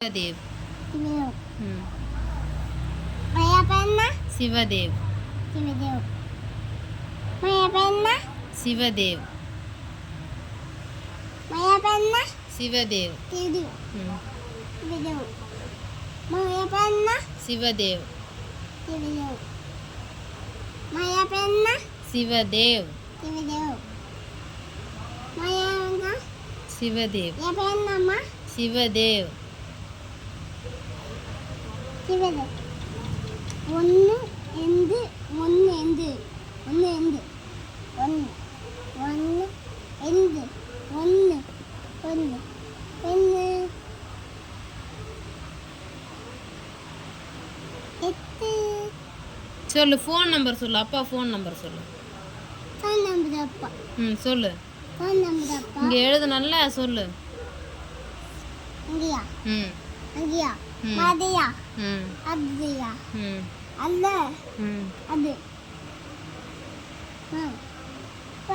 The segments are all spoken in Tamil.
शिवदेव शिवदेव शिवदेव शिवदेव शिवदेव शिवदेव शिवदेव शिवदेव शिवदेव ஒன்று எந்து ஒன்று எந்து ஒன்று எந்து ஒன்று ஒன்று எந்து ஒன்று ஒன்று ஒன்று எட்டு சொல்லு ஃபோன் நம்பர் சொல்லு அப்பா ஃபோன் நம்பர் சொல்லு ஃபோன் நம்பர் அப்பா சொல்லு ஃபோன் நம்பர் அப்பா இங்கே எழுது நல்லா சொல்லு அங்கேயா ம் அங்கேயா மாதியா ம் அப்படியா ம் அல்ல ம் அது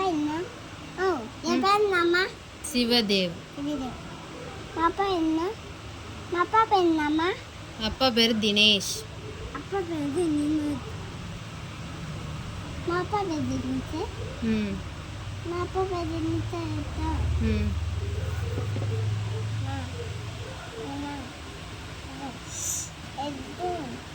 என்ன ஓ என் பேர் அம்மா சிவதேவ் பாப்பா என்ன பாப்பா பேர் என்னம்மா அப்பா பேர் தினேஷ் அப்பா பேர் நிமித் பாப்பா பேர் நிமித் ம் பாப்பா பேர் நிமித் ம் எது